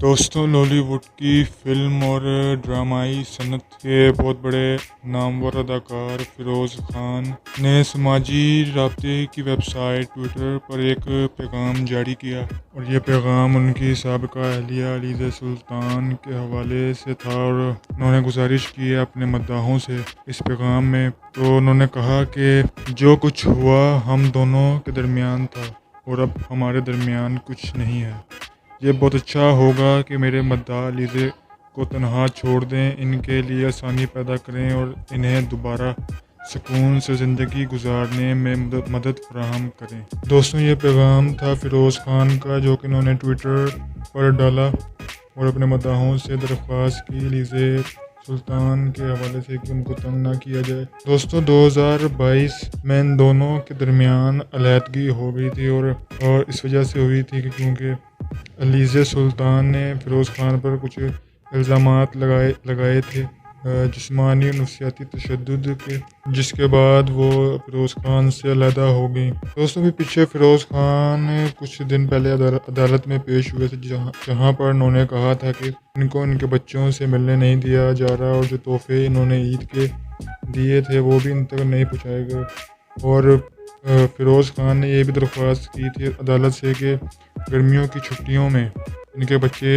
دوستوں، lolly would کی film اور ڈرامائی صنعت کے بہت بڑے نامور اداکار فیروز خان نے سماجی رابطے کی ویب سائٹ ٹویٹر پر ایک پیغام جاری کیا، اور یہ پیغام ان کی سابقہ اہلیہ علیزہ سلطان کے حوالے سے تھا، اور انہوں نے گزارش کی ہے اپنے مداحوں سے اس پیغام میں۔ تو انہوں نے کہا کہ جو کچھ ہوا ہم دونوں کے درمیان تھا، اور اب ہمارے درمیان کچھ نہیں ہے۔ یہ بہت اچھا ہوگا کہ میرے مداح علیزہ کو تنہا چھوڑ دیں، ان کے لیے آسانی پیدا کریں اور انہیں دوبارہ سکون سے زندگی گزارنے میں مدد فراہم کریں۔ دوستوں، یہ پیغام تھا فیروز خان کا، جو کہ انہوں نے ٹویٹر پر ڈالا اور اپنے مداحوں سے درخواست کی علیزہ سلطان کے حوالے سے کہ ان کو تنگ نہ کیا جائے۔ دوستوں، 2022 میں ان دونوں کے درمیان علیحدگی ہو گئی تھی، اور اس وجہ سے ہوئی تھی کہ کیونکہ علیزہ سلطان نے فیروز خان پر کچھ الزامات لگائے تھے جسمانی اور نفسیاتی تشدد کے، جس کے بعد وہ فیروز خان سے علیحدہ ہو گئیں۔ دوستوں، بھی پیچھے فیروز خان کچھ دن پہلے عدالت میں پیش ہوئے تھے، جہاں پر انہوں نے کہا تھا کہ ان کو ان کے بچوں سے ملنے نہیں دیا جا رہا، اور جو تحفے انہوں نے عید کے دیے تھے وہ بھی ان تک نہیں پہنچائے گئے۔ اور فیروز خان نے یہ بھی درخواست کی تھی عدالت سے کہ گرمیوں کی چھٹیوں میں ان کے بچے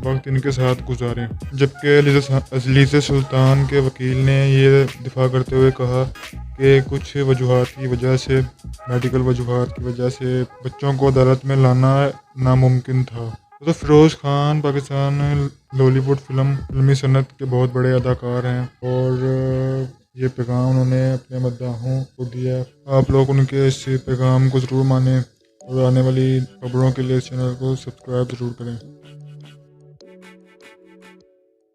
وقت ان کے ساتھ گزاریں، جبکہ علیزہ سلطان کے وکیل نے یہ دفاع کرتے ہوئے کہا کہ کچھ وجوہات کی وجہ سے، میڈیکل وجوہات کی وجہ سے بچوں کو عدالت میں لانا ناممکن تھا۔ تو فیروز خان پاکستان لالی ووڈ فلمی صنعت کے بہت بڑے اداکار ہیں، اور یہ پیغام انہوں نے اپنے مداحوں کو دیا۔ آپ لوگ ان کے اس پیغام کو ضرور مانیں، اور آنے والی خبروں کے لیے اس چینل کو سبسکرائب ضرور کریں۔